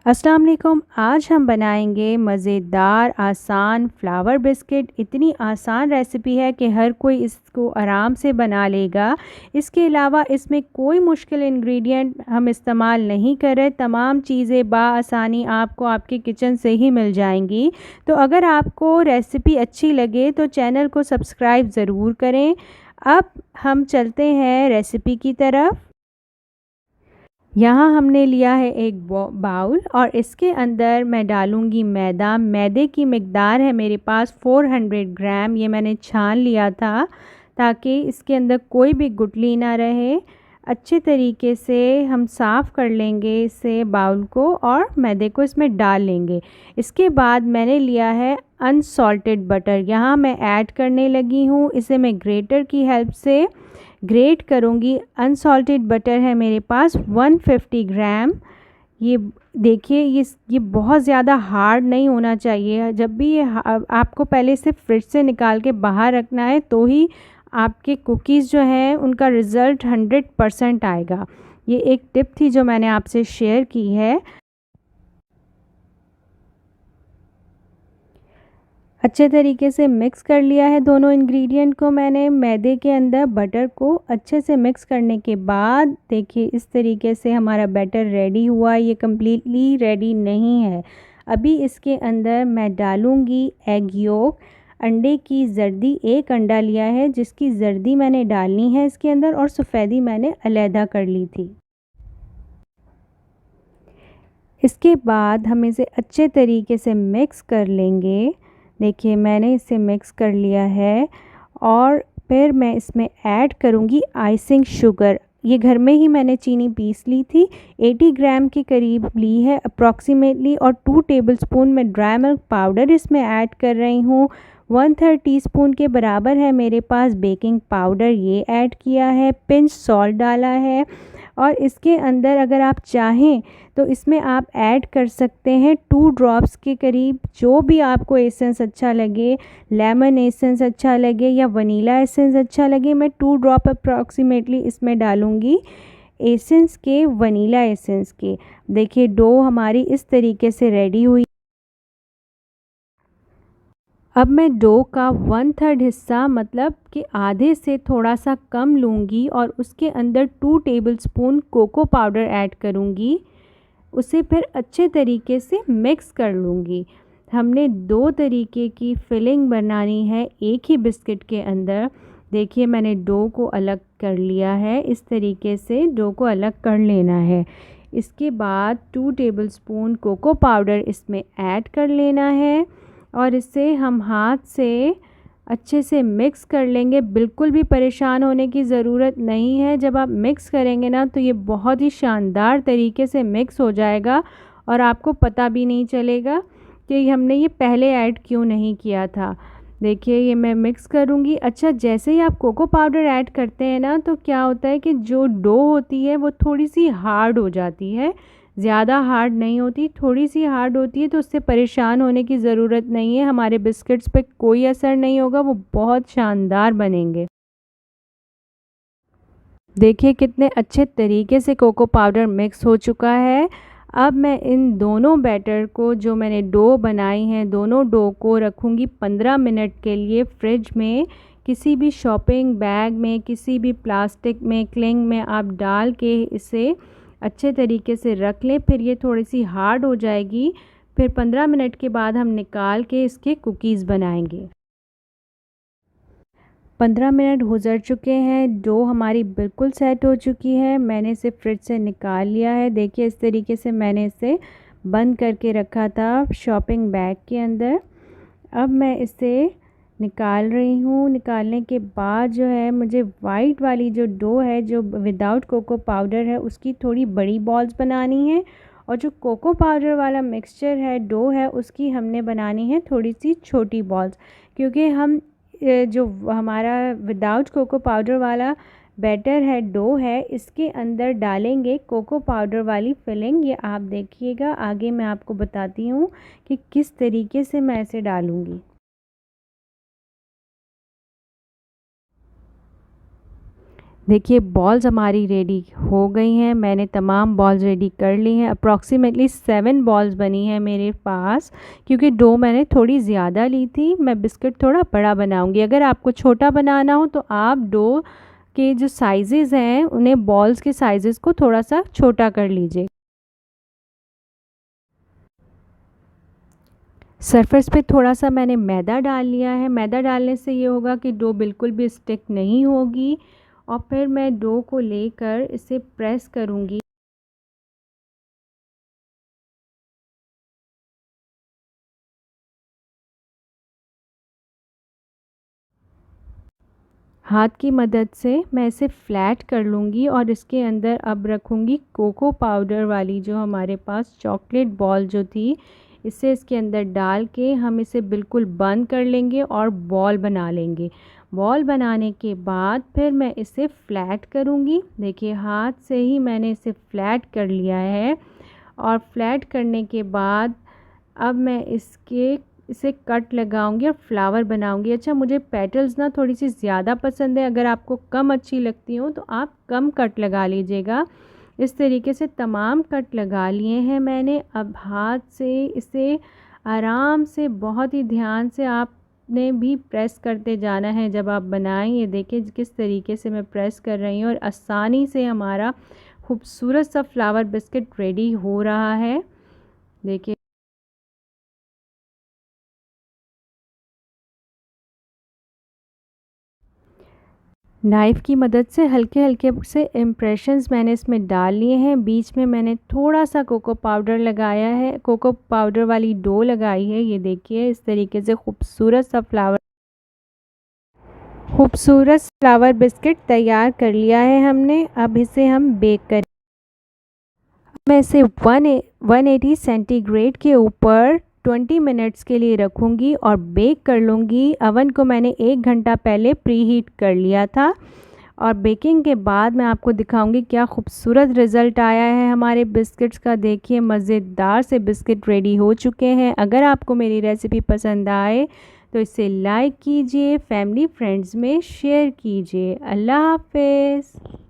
अस्सलाम वालेकुम। आज हम बनाएंगे मज़ेदार आसान फ्लावर बिस्किट। इतनी आसान रेसिपी है कि हर कोई इसको आराम से बना लेगा। इसके अलावा इसमें कोई मुश्किल इंग्रेडिएंट हम इस्तेमाल नहीं कर रहे। तमाम चीज़ें बआसानी आपको आपके किचन से ही मिल जाएंगी। तो अगर आपको रेसिपी अच्छी लगे तो चैनल को सब्सक्राइब ज़रूर करें। अब हम चलते हैं रेसिपी की तरफ। यहाँ हमने लिया है एक बाउल और इसके अंदर मैं डालूँगी मैदा। मैदे की मिकदार है मेरे पास 400 ग्राम। ये मैंने छान लिया था ताकि इसके अंदर कोई भी गुठली ना रहे। अच्छे तरीके से हम साफ़ कर लेंगे इसे बाउल को और मैदे को इसमें डाल लेंगे। इसके बाद मैंने लिया है अनसॉल्टेड बटर। यहाँ मैं ऐड करने लगी हूँ। इसे मैं ग्रेटर की हेल्प से ग्रेट करूँगी। अनसॉल्टेड बटर है मेरे पास 150 ग्राम। ये देखिए ये बहुत ज़्यादा हार्ड नहीं होना चाहिए। जब भी ये आपको पहले इसे फ्रिज से निकाल के बाहर रखना है तो ही आपके कुकीज़ जो हैं उनका रिज़ल्ट 100% आएगा। ये एक टिप थी जो मैंने आपसे शेयर की है। अच्छे तरीके से मिक्स कर लिया है दोनों इंग्रेडिएंट को मैंने मैदे के अंदर। बटर को अच्छे से मिक्स करने के बाद देखिए इस तरीके से हमारा बैटर रेडी हुआ। ये कम्प्लीटली रेडी नहीं है। अभी इसके अंदर मैं डालूँगी एग योक, अंडे की जर्दी। एक अंडा लिया है जिसकी जर्दी मैंने डालनी है इसके अंदर और सफ़ेदी मैंने अलहदा कर ली थी। इसके बाद हम इसे अच्छे तरीके से मिक्स कर लेंगे। देखिए मैंने इसे मिक्स कर लिया है और फिर मैं इसमें ऐड करूँगी आइसिंग शुगर। ये घर में ही मैंने चीनी पीस ली थी, 80 ग्राम के करीब ली है अप्रॉक्सीमेटली। और 2 टेबलस्पून मैं ड्राई मिल्क पाउडर इसमें ऐड कर रही हूँ। 1/3 टीस्पून के बराबर है मेरे पास बेकिंग पाउडर, ये ऐड किया है। पिंच सॉल्ट डाला है और इसके अंदर अगर आप चाहें तो इसमें आप ऐड कर सकते हैं 2 ड्रॉप्स के करीब, जो भी आपको एसेंस अच्छा लगे। लेमन एसेंस अच्छा लगे या वनीला एसेंस अच्छा लगे। मैं 2 ड्रॉप अप्रॉक्सीमेटली इसमें डालूँगी एसेंस के, वनीला एसेंस के। देखिए डो हमारी इस तरीके से रेडी हुई। अब मैं डो का 1/3 हिस्सा मतलब कि आधे से थोड़ा सा कम लूँगी और उसके अंदर 2 टेबलस्पून कोको पाउडर ऐड करूँगी। उसे फिर अच्छे तरीके से मिक्स कर लूँगी। हमने 2 तरीके की फिलिंग बनानी है एक ही बिस्किट के अंदर। देखिए मैंने डो को अलग कर लिया है। इस तरीके से डो को अलग कर लेना है। इसके बाद 2 टेबलस्पून कोको पाउडर इसमें ऐड कर लेना है और इसे हम हाथ से अच्छे से मिक्स कर लेंगे। बिल्कुल भी परेशान होने की ज़रूरत नहीं है। जब आप मिक्स करेंगे ना तो ये बहुत ही शानदार तरीके से मिक्स हो जाएगा और आपको पता भी नहीं चलेगा कि हमने ये पहले ऐड क्यों नहीं किया था। देखिए ये मैं मिक्स करूँगी। अच्छा, जैसे ही आप कोको पाउडर ऐड करते हैं ना तो क्या होता है कि जो डो होती है वो थोड़ी सी हार्ड हो जाती है। ज़्यादा हार्ड नहीं होती, थोड़ी सी हार्ड होती है। तो उससे परेशान होने की ज़रूरत नहीं है। हमारे बिस्किट्स पे कोई असर नहीं होगा, वो बहुत शानदार बनेंगे। देखिए कितने अच्छे तरीके से कोको पाउडर मिक्स हो चुका है। अब मैं इन दोनों बैटर को, जो मैंने डो बनाई हैं, दोनों डो को रखूँगी 15 मिनट के लिए फ्रिज में। किसी भी शॉपिंग बैग में, किसी भी प्लास्टिक में, क्लिंग में आप डाल के इसे अच्छे तरीके से रख लें। फिर ये थोड़ी सी हार्ड हो जाएगी। फिर 15 मिनट के बाद हम निकाल के इसके कुकीज़ बनाएंगे। 15 मिनट गुजर चुके हैं। डो हमारी बिल्कुल सेट हो चुकी है। मैंने इसे फ्रिज से निकाल लिया है। देखिए इस तरीके से मैंने इसे बंद करके रखा था शॉपिंग बैग के अंदर। अब मैं इसे निकाल रही हूँ। निकालने के बाद जो है मुझे वाइट वाली जो डो है, जो विदाउट कोको पाउडर है, उसकी थोड़ी बड़ी बॉल्स बनानी है। और जो कोको पाउडर वाला मिक्सचर है, डो है, उसकी हमने बनानी है थोड़ी सी छोटी बॉल्स। क्योंकि हम जो हमारा विदाउट कोको पाउडर वाला बैटर है, डो है, इसके अंदर डालेंगे कोको पाउडर वाली फिलिंग। ये आप देखिएगा, आगे मैं आपको बताती हूँ कि किस तरीके से मैं इसे डालूँगी। देखिए बॉल्स हमारी रेडी हो गई हैं। मैंने तमाम बॉल्स रेडी कर ली हैं। अप्रॉक्सीमेटली 7 बॉल्स बनी हैं मेरे पास, क्योंकि डो मैंने थोड़ी ज़्यादा ली थी। मैं बिस्किट थोड़ा बड़ा बनाऊंगी। अगर आपको छोटा बनाना हो तो आप डो के जो साइज़ेज़ हैं उन्हें बॉल्स के साइज़ेज़ को थोड़ा सा छोटा कर लीजिए। सरफेस पे थोड़ा सा मैंने मैदा डाल लिया है। मैदा डालने से ये होगा कि डो बिल्कुल भी स्टिक नहीं होगी। और फिर मैं डो को लेकर इसे प्रेस करूँगी। हाथ की मदद से मैं इसे फ्लैट कर लूँगी और इसके अंदर अब रखूँगी कोको पाउडर वाली जो हमारे पास चॉकलेट बॉल जो थी, इसे इसके अंदर डाल के हम इसे बिल्कुल बंद कर लेंगे और बॉल बना लेंगे। बॉल बनाने के बाद फिर मैं इसे फ्लैट करूँगी। देखिए हाथ से ही मैंने इसे फ्लैट कर लिया है। और फ्लैट करने के बाद अब मैं इसे कट लगाऊंगी और फ्लावर बनाऊंगी। अच्छा, मुझे पेटल्स ना थोड़ी सी ज़्यादा पसंद है। अगर आपको कम अच्छी लगती हो तो आप कम कट लगा लीजिएगा। इस तरीके से तमाम कट लगा लिए हैं मैंने। अब हाथ से इसे आराम से, बहुत ही ध्यान से आपने भी प्रेस करते जाना है जब आप बनाएं। ये देखिए किस तरीके से मैं प्रेस कर रही हूँ और आसानी से हमारा खूबसूरत सा फ्लावर बिस्किट रेडी हो रहा है। देखिए नाइफ़ की मदद से हल्के हल्के से इम्प्रेशंस मैंने इसमें डाल लिए हैं। बीच में मैंने थोड़ा सा कोको पाउडर लगाया है, कोको पाउडर वाली डो लगाई है। ये देखिए इस तरीके से खूबसूरत फ्लावर बिस्किट तैयार कर लिया है हमने। अब इसे हम बेक करें। मैं इसे 180 सेंटीग्रेड के ऊपर 20 मिनट्स के लिए रखूँगी और बेक कर लूँगी। अवन को मैंने 1 घंटा पहले प्री हीट कर लिया था। और बेकिंग के बाद मैं आपको दिखाऊंगी क्या खूबसूरत रिज़ल्ट आया है हमारे बिस्किट्स का। देखिए मज़ेदार से बिस्किट रेडी हो चुके हैं। अगर आपको मेरी रेसिपी पसंद आए तो इसे लाइक कीजिए, फैमिली फ्रेंड्स में शेयर कीजिए। अल्लाह हाफ़िज़।